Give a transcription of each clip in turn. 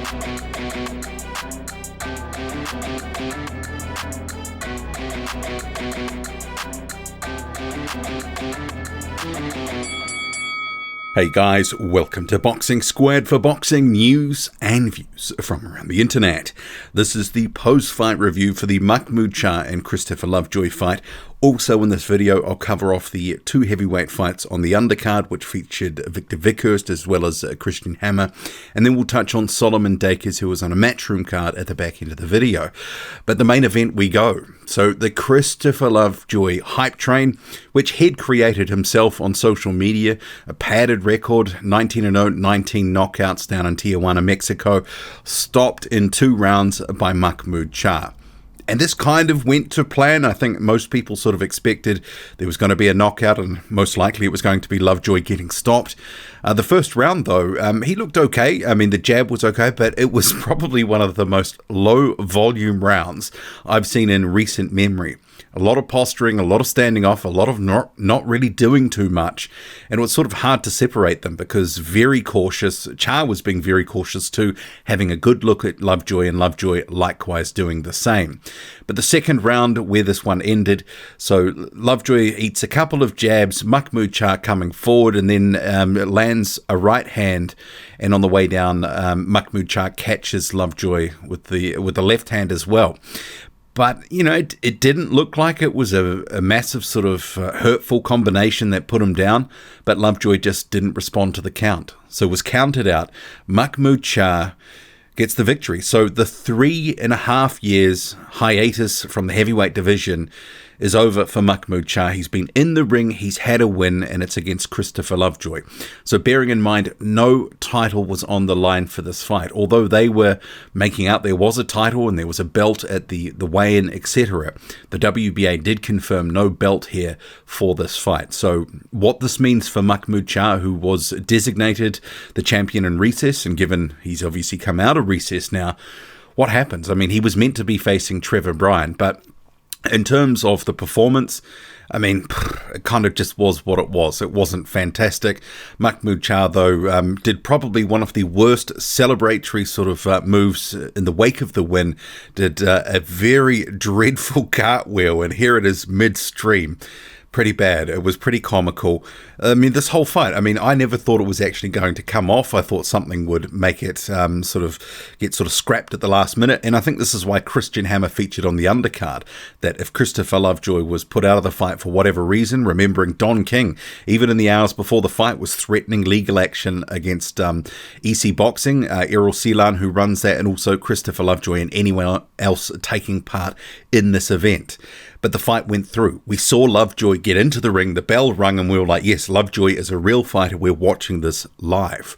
Hey guys, welcome to Boxing Squared for boxing news and views from around the internet. This is the post-fight review for the Mahmoud Charr and Christopher Lovejoy fight. Also in this video, I'll cover off the two heavyweight fights on the undercard, which featured Viktor Vykhryst as well as Christian Hammer. And then we'll touch on Solomon Dacres, who was on a Matchroom card at the back end of the video. But the main event we go. So the Christopher Lovejoy hype train, which he'd created himself on social media, a padded record, 19-0, 19 knockouts down in Tijuana, Mexico, stopped in 2 rounds by Mahmoud Charr. And this kind of went to plan. I think most people sort of expected there was going to be a knockout, and most likely it was going to be Lovejoy getting stopped. The first round, though, he looked okay. I mean, the jab was okay, but it was probably one of the most low-volume rounds I've seen in recent memory. A lot of posturing, a lot of standing off, a lot of not really doing too much. And it was sort of hard to separate them because very cautious. Charr was being very cautious too, having a good look at Lovejoy, and Lovejoy likewise doing the same. But the second round, where this one ended, so Lovejoy eats a couple of jabs, Mahmoud Charr coming forward, and then lands a right hand, and on the way down, Mahmoud Charr catches Lovejoy with the left hand as well. But, you know, it didn't look like it was a massive sort of hurtful combination that put him down, but Lovejoy just didn't respond to the count. So was counted out. Mahmoud Charr gets the victory. So the 3.5 years hiatus from the heavyweight division is over for Mahmoud Charr. He's been in the ring, he's had a win, and it's against Christopher Lovejoy. So bearing in mind, no title was on the line for this fight. Although they were making out there was a title and there was a belt at the weigh-in, etc., the WBA did confirm no belt here for this fight. So what this means for Mahmoud Charr, who was designated the champion in recess, and given he's obviously come out of recess now, what happens? I mean, he was meant to be facing Trevor Bryan, but in terms of the performance, I mean, it kind of just was what it was. It wasn't fantastic. Mahmoud Charr, though, did probably one of the worst celebratory sort of moves in the wake of the win. Did a very dreadful cartwheel, and here it is midstream. Pretty bad. It was pretty comical. I mean, this whole fight, I mean, I never thought it was actually going to come off. I thought something would make it sort of scrapped at the last minute. And I think this is why Christian Hammer featured on the undercard, that if Christopher Lovejoy was put out of the fight for whatever reason, remembering Don King, even in the hours before the fight, was threatening legal action against EC Boxing, Errol Celan, who runs that, and also Christopher Lovejoy and anyone else taking part in this event. But the fight went through. We saw Lovejoy get into the ring, the bell rung, and we were like, yes, Lovejoy is a real fighter. We're watching this live.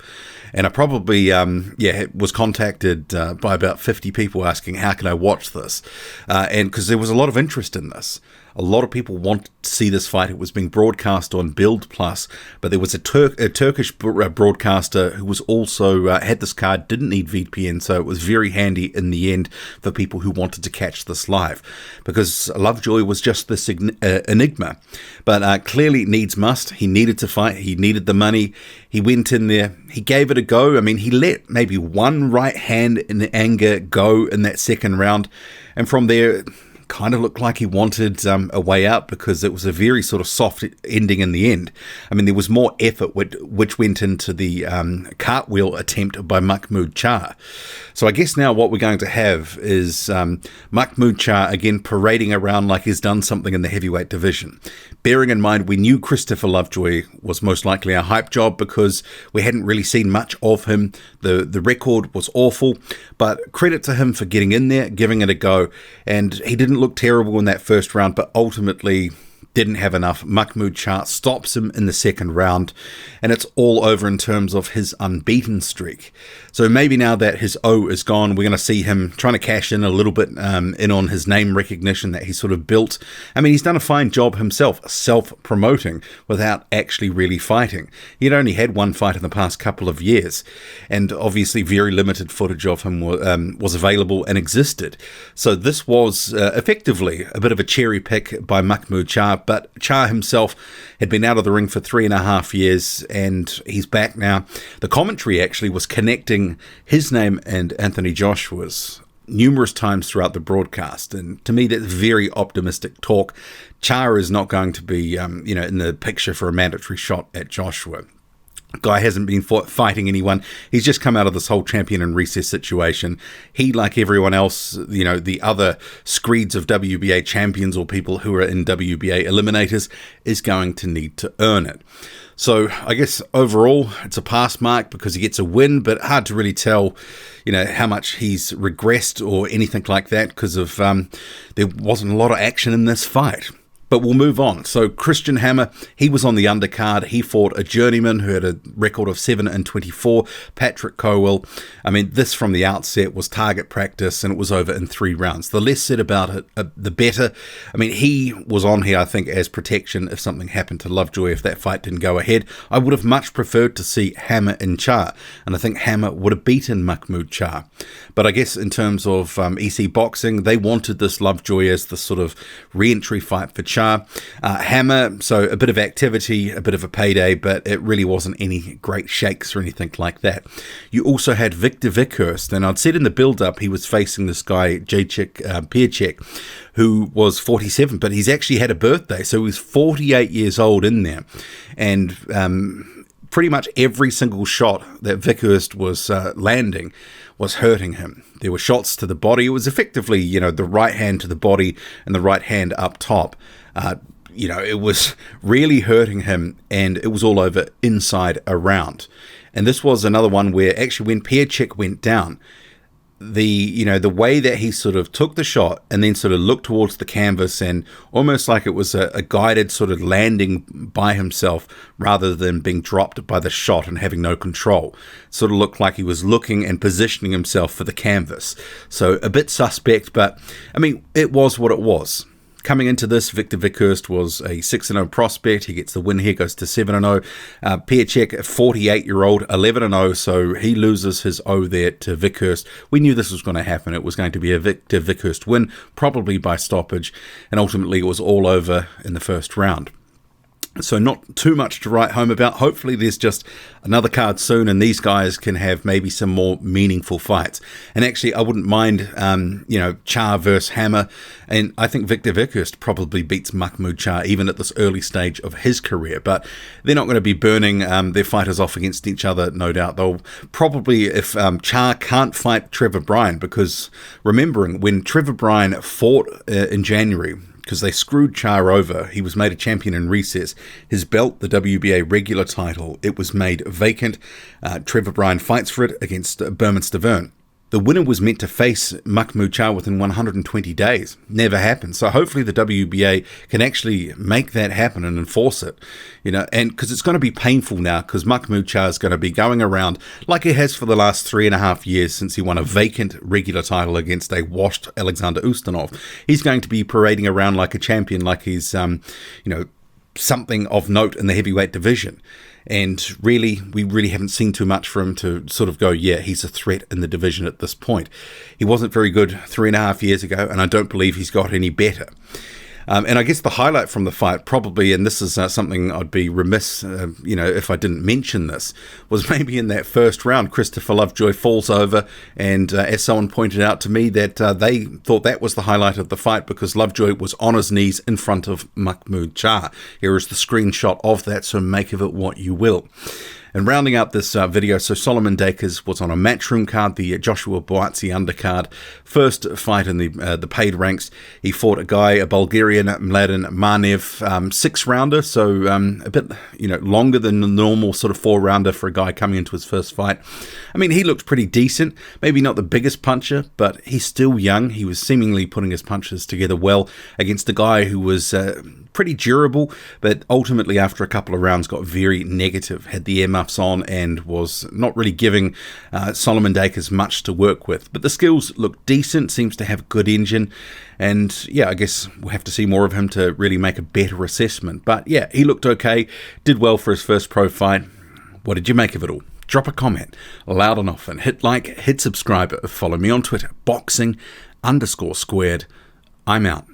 And I probably, was contacted by about 50 people asking, how can I watch this? And because there was a lot of interest in this. A lot of people wanted to see this fight. It was being broadcast on Build Plus, but there was a Turkish broadcaster who was also had this card, didn't need VPN, so it was very handy in the end for people who wanted to catch this live, because Lovejoy was just this enigma. But clearly needs must. He needed to fight. He needed the money. He went in there. He gave it a go. I mean, he let maybe one right hand in anger go in that second round, and from there, kind of looked like he wanted a way out, because it was a very sort of soft ending in the end. I mean, there was more effort which went into the cartwheel attempt by Mahmoud Charr. So I guess now what we're going to have is Mahmoud Charr again parading around like he's done something in the heavyweight division. Bearing in mind, we knew Christopher Lovejoy was most likely a hype job because we hadn't really seen much of him. The record was awful, but credit to him for getting in there, giving it a go, and he didn't look terrible in that first round, but ultimately didn't have enough. Mahmoud Charr stops him in the second round, and it's all over in terms of his unbeaten streak. So maybe now that his O is gone, we're going to see him trying to cash in a little bit in on his name recognition that he sort of built. I mean, he's done a fine job himself, self-promoting without actually really fighting. He'd only had one fight in the past couple of years, and obviously very limited footage of him was available and existed. So this was effectively a bit of a cherry pick by Mahmoud Charr, But Charr himself had been out of the ring for 3.5 years, and he's back now. The commentary actually was connecting his name and Anthony Joshua's numerous times throughout the broadcast, and to me that's very optimistic talk. Charr is not going to be in the picture for a mandatory shot at Joshua. Guy hasn't been fighting anyone. He's just come out of this whole champion in recess situation. He, like everyone else, the other screeds of WBA champions or people who are in WBA eliminators, is going to need to earn it. So I guess overall it's a pass mark because he gets a win, but hard to really tell, how much he's regressed or anything like that because of there wasn't a lot of action in this fight. But we'll move on. So Christian Hammer, he was on the undercard. He fought a journeyman who had a record of 7-24, Patrick Cowell. I mean, this from the outset was target practice, and it was over in 3 rounds. The less said about it, the better. I mean, he was on here, I think, as protection if something happened to Lovejoy, if that fight didn't go ahead. I would have much preferred to see Hammer and Charr, and I think Hammer would have beaten Mahmoud Charr. But I guess in terms of EC boxing, they wanted this Lovejoy as the sort of re-entry fight for Charr. Hammer, so a bit of activity, a bit of a payday, but it really wasn't any great shakes or anything like that. You also had Viktor Vykhryst, and I'd said in the build-up he was facing this guy, Piacek, who was 47, but he's actually had a birthday, so he was 48 years old in there. And pretty much every single shot that Vykhryst was landing was hurting him. There were shots to the body. It was effectively, the right hand to the body and the right hand up top. It was really hurting him, and it was all over inside around. And this was another one where actually when Piacek went down, the way that he sort of took the shot and then sort of looked towards the canvas, and almost like it was a guided sort of landing by himself rather than being dropped by the shot and having no control. Sort of looked like he was looking and positioning himself for the canvas. So a bit suspect, but I mean, it was what it was. Coming into this, Viktor Vykhryst was a 6-0 prospect. He gets the win here, goes to 7-0. Piacek, a 48-year-old, 11-0, so he loses his O there to Vykhryst. We knew this was going to happen. It was going to be a Viktor Vykhryst win, probably by stoppage, and ultimately it was all over in the first round. So not too much to write home about. Hopefully there's just another card soon and these guys can have maybe some more meaningful fights. And actually I wouldn't mind, Charr versus Hammer. And I think Viktor Vykhryst probably beats Mahmoud Charr even at this early stage of his career. But they're not going to be burning their fighters off against each other, no doubt. They'll probably, if Charr can't fight Trevor Bryan, because remembering when Trevor Bryan fought in January, because they screwed Charr over. He was made a champion in recess. His belt, the WBA regular title, it was made vacant. Trevor Bryan fights for it against Berman Stavern. The winner was meant to face Mahmoud Charr within 120 days. Never happened. So hopefully the WBA can actually make that happen and enforce it. And because it's going to be painful now, because Mahmoud Charr is going to be going around like he has for the last 3.5 years since he won a vacant regular title against a washed Alexander Ustinov. He's going to be parading around like a champion, like he's, something of note in the heavyweight division. And really, we really haven't seen too much for him to sort of go, yeah, he's a threat in the division at this point. He wasn't very good 3.5 years ago, and I don't believe he's got any better. And I guess the highlight from the fight probably, and this is something I'd be remiss, if I didn't mention this, was maybe in that first round, Christopher Lovejoy falls over, and as someone pointed out to me, that they thought that was the highlight of the fight because Lovejoy was on his knees in front of Mahmoud Charr. Here is the screenshot of that, so make of it what you will. And rounding out this video, so Solomon Dacres was on a Matchroom card, the Joshua Buatsi undercard. First fight in the paid ranks. He fought a Bulgarian, Mladen Manev, 6-rounder, so a bit longer than the normal sort of 4-rounder for a guy coming into his first fight. I mean, he looked pretty decent. Maybe not the biggest puncher, but he's still young. He was seemingly putting his punches together well against a guy who was pretty durable, but ultimately after a couple of rounds got very negative, had the earmuffs on and was not really giving Solomon Dacres much to work with. But the skills look decent, seems to have a good engine, and yeah, I guess we'll have to see more of him to really make a better assessment. But yeah, he looked okay, did well for his first pro fight. What did you make of it all? Drop a comment loud and often, hit like, hit subscribe, follow me on Twitter, boxing_squared. I'm out.